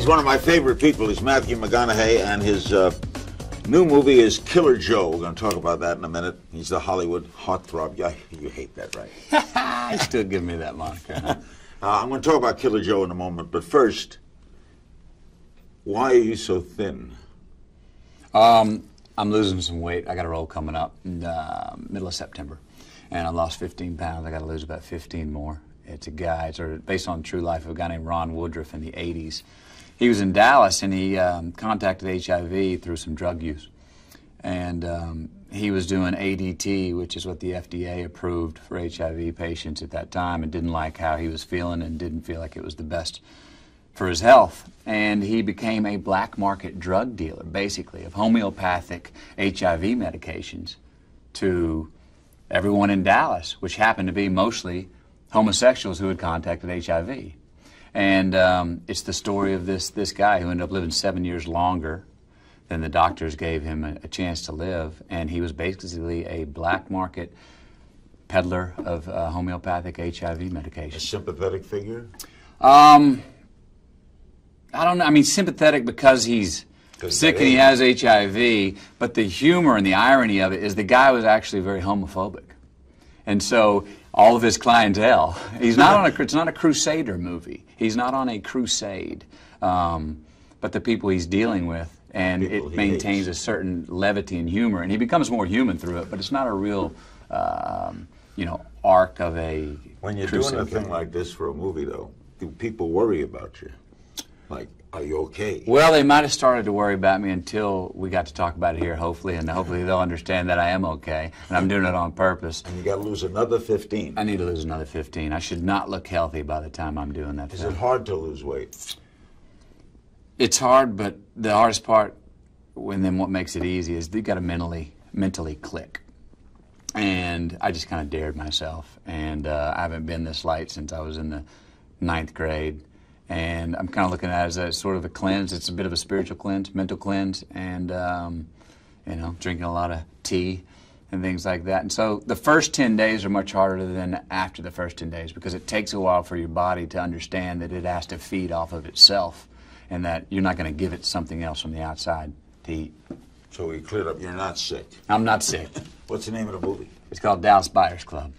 one of my favorite people is Matthew McConaughey, and his new movie is Killer Joe. We're going to talk about that in a minute. He's the Hollywood heartthrob. Yeah, you hate that, right? You still give me that moniker. I'm going to talk about Killer Joe in a moment, but first, why are you so thin? I'm losing some weight. I got a role coming up in middle of September, and I lost 15 pounds. I got to lose about 15 more. It's a guy, it's based on the true life of a guy named Ron Woodruff in the 80s. He was in Dallas, and he contacted HIV through some drug use. And he was doing ADT, which is what the FDA approved for HIV patients at that time, and didn't like how he was feeling and didn't feel like it was the best for his health. And he became a black market drug dealer, basically, of homeopathic HIV medications to everyone in Dallas, which happened to be mostly homosexuals who had contacted HIV. And it's the story of this guy who ended up living 7 years longer than the doctors gave him a chance to live. And he was basically a black market peddler of homeopathic HIV medication. A sympathetic figure? I don't know. I mean, sympathetic because he's sick and he has HIV, but the humor and the irony of it is the guy was actually very homophobic. And so all of his clientele, he's not on it's not a crusader movie. He's not on a crusade. But the people he's dealing with, and it maintains a certain levity and humor, and he becomes more human through it, but it's not a real, arc of a When you're doing a thing like this for a movie, though, do people worry about you? Like, are you okay? Well, they might have started to worry about me until we got to talk about it here, hopefully, and hopefully they'll understand that I am okay, and I'm doing it on purpose. And you got to lose another 15. I need to lose another 15. I should not look healthy by the time I'm doing that. Is it hard to lose weight? It's hard, but the hardest part, and then what makes it easy, is you got to mentally click. And I just kind of dared myself, and I haven't been this light since I was in the 9th grade. And I'm kind of looking at it as a sort of a cleanse. It's a bit of a spiritual cleanse, mental cleanse, and drinking a lot of tea and things like that. And so the first 10 days are much harder than after the first 10 days because it takes a while for your body to understand that it has to feed off of itself and that you're not going to give it something else from the outside to eat. So we cleared up. You're not sick. I'm not sick. What's the name of the movie? It's called Dallas Buyers Club.